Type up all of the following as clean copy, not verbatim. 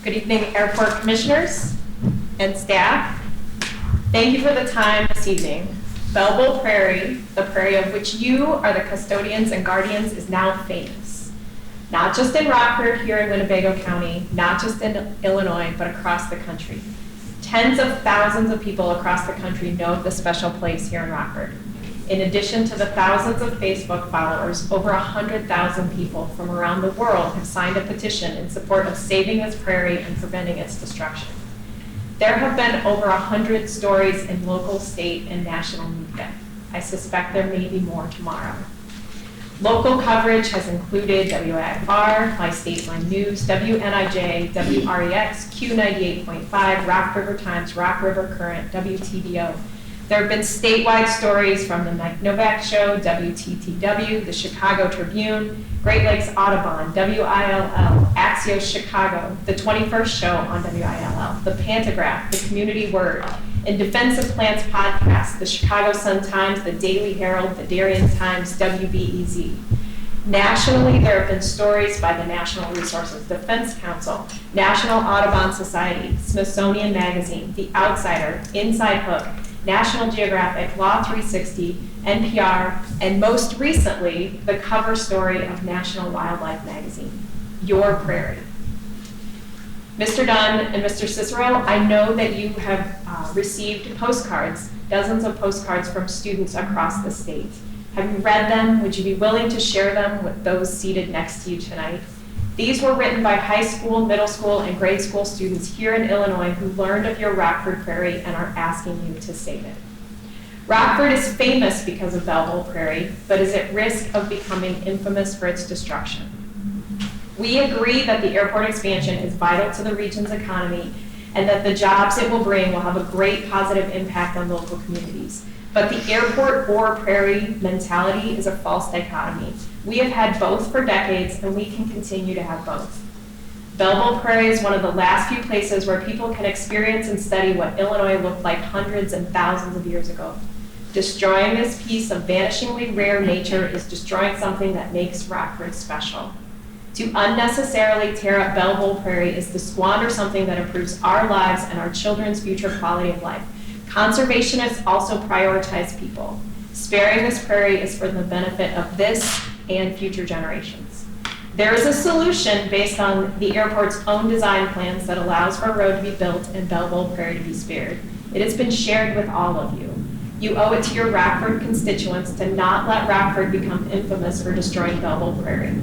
Good evening, Airport Commissioners and staff. Thank you for the time this evening. Bell Bowl Prairie, the prairie of which you are the custodians and guardians, is now famous. Not just in Rockford here in Winnebago County, not just in Illinois, but across the country. Tens of thousands of people across the country know of this special place here in Rockford. In addition to the thousands of Facebook followers, over 100,000 people from around the world have signed a petition in support of saving this prairie and preventing its destruction. There have been over 100 stories in local, state, and national media. I suspect there may be more tomorrow. Local coverage has included WAFR, My Stateline News, WNIJ, WREX, Q98.5, Rock River Times, Rock River Current, WTBO. There have been statewide stories from the Mike Novak Show, WTTW, the Chicago Tribune, Great Lakes Audubon, WILL, Axios Chicago, the 21st Show on WILL, the Pantograph, the Community Word, in Defense of Plants podcast, the Chicago Sun-Times, the Daily Herald, the Darien Times, WBEZ. Nationally, there have been stories by the National Resources Defense Council, National Audubon Society, Smithsonian Magazine, The Outsider, Inside Hook, National Geographic, Law 360, NPR, and most recently, the cover story of National Wildlife Magazine, Your Prairie. Mr. Dunn and Mr. Cicero, I know that you have received postcards, dozens of postcards from students across the state. Have you read them? Would you be willing to share them with those seated next to you tonight? These were written by high school, middle school, and grade school students here in Illinois who learned of your Rockford Prairie and are asking you to save it. Rockford is famous because of Bell Bowl Prairie, but is at risk of becoming infamous for its destruction. We agree that the airport expansion is vital to the region's economy and that the jobs it will bring will have a great positive impact on local communities. But the airport or prairie mentality is a false dichotomy. We have had both for decades, and we can continue to have both. Bell Bowl Prairie is one of the last few places where people can experience and study what Illinois looked like hundreds and thousands of years ago. Destroying this piece of vanishingly rare nature is destroying something that makes Rockford special. To unnecessarily tear up Bell Bowl Prairie is to squander something that improves our lives and our children's future quality of life. Conservationists also prioritize people. Sparing this prairie is for the benefit of this and future generations. There is a solution based on the airport's own design plans that allows for a road to be built and Bell Bowl Prairie to be spared. It has been shared with all of you. You owe it to your Rockford constituents to not let Rockford become infamous for destroying Bell Bowl Prairie.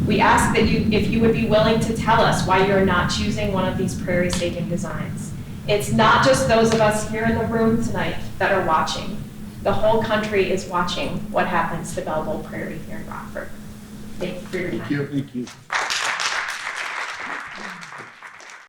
We ask that if you would be willing to tell us why you're not choosing one of these prairie-saving designs. It's not just those of us here in the room tonight that are watching. The whole country is watching what happens to Bell Bowl Prairie here in Rockford. Thank you for your time. Thank you.